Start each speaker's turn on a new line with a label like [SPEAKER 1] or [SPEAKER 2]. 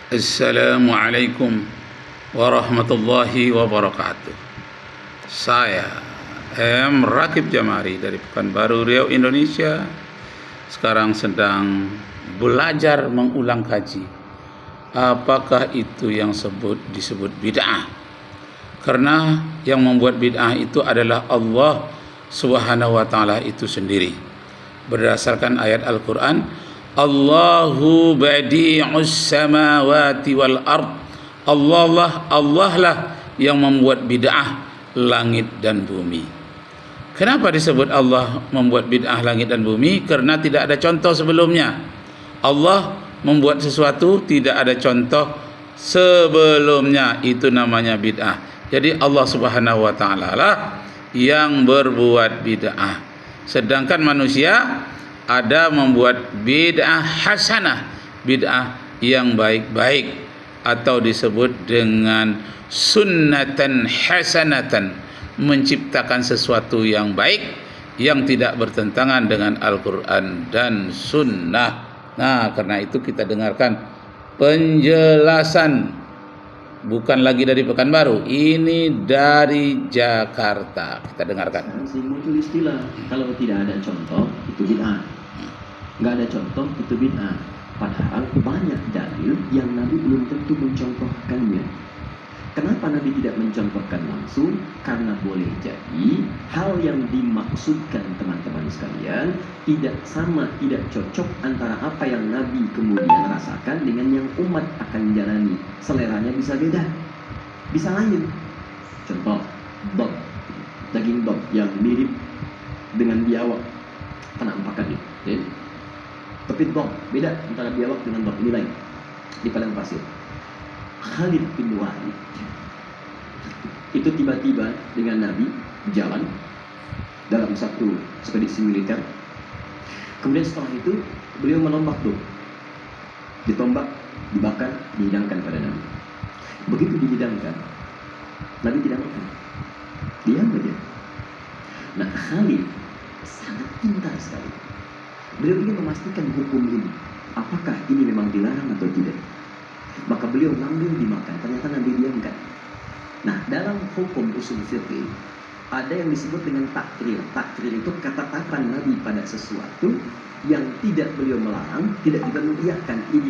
[SPEAKER 1] Assalamualaikum warahmatullahi wabarakatuh. Saya M. Rakib Jamari dari Pekanbaru Riau, Indonesia. Sekarang sedang belajar mengulang kaji. Apakah itu yang disebut bid'ah? Karena yang membuat bid'ah itu adalah Allah Subhanahu wa ta'ala itu sendiri. Berdasarkan ayat Al-Quran, Allahu badi'us samawati wal ard. Allah lah yang membuat bid'ah langit dan bumi. Kenapa disebut Allah membuat bid'ah langit dan bumi? Karena tidak ada contoh sebelumnya. Allah membuat sesuatu tidak ada contoh sebelumnya, itu namanya bid'ah. Jadi Allah Subhanahu wa ta'ala lah yang berbuat bid'ah. Sedangkan manusia ada membuat bid'ah hasanah, bid'ah yang baik-baik, atau disebut dengan sunnatan hasanatan, menciptakan sesuatu yang baik yang tidak bertentangan dengan Al-Quran dan sunnah. Nah, karena itu kita dengarkan penjelasan, bukan lagi dari Pekanbaru, ini dari Jakarta. Kita dengarkan.
[SPEAKER 2] Muncul istilah, kalau tidak ada contoh itu bid'ah, nggak ada contoh itu bid'ah. Padahal banyak dalil yang Nabi belum tentu mencontohkannya. Kenapa Nabi tidak mencontohkan langsung? Karena boleh jadi hal yang dimaksudkan teman-teman sekalian tidak sama, tidak cocok antara apa yang Nabi kemudian rasakan dengan yang umat akan jalani. Seleranya bisa beda, bisa lain. Contoh, dog, daging dog yang mirip dengan biawak penampakannya, ya. Tapi dog beda antara biawak dengan dog, ini lain. Di padang pasir, Khalid bin Walid itu tiba-tiba dengan Nabi jalan dalam satu ekspedisi militer. Kemudian setelah itu beliau menombak dog, ditombak, dibakar, dihidangkan pada Nabi. Begitu dihidangkan, Nabi tidak makan, diam saja. Nah, Khalid sangat pintar sekali. Beliau ingin memastikan hukum ini, apakah ini memang dilarang atau tidak. Maka beliau ngambil dimakan, ternyata Nabi diamkan. Nah, dalam hukum usul fiqih ada yang disebut dengan takrir. Takrir itu ketetapan Nabi pada sesuatu yang tidak beliau melarang, tidak juga mengiyakan. Ini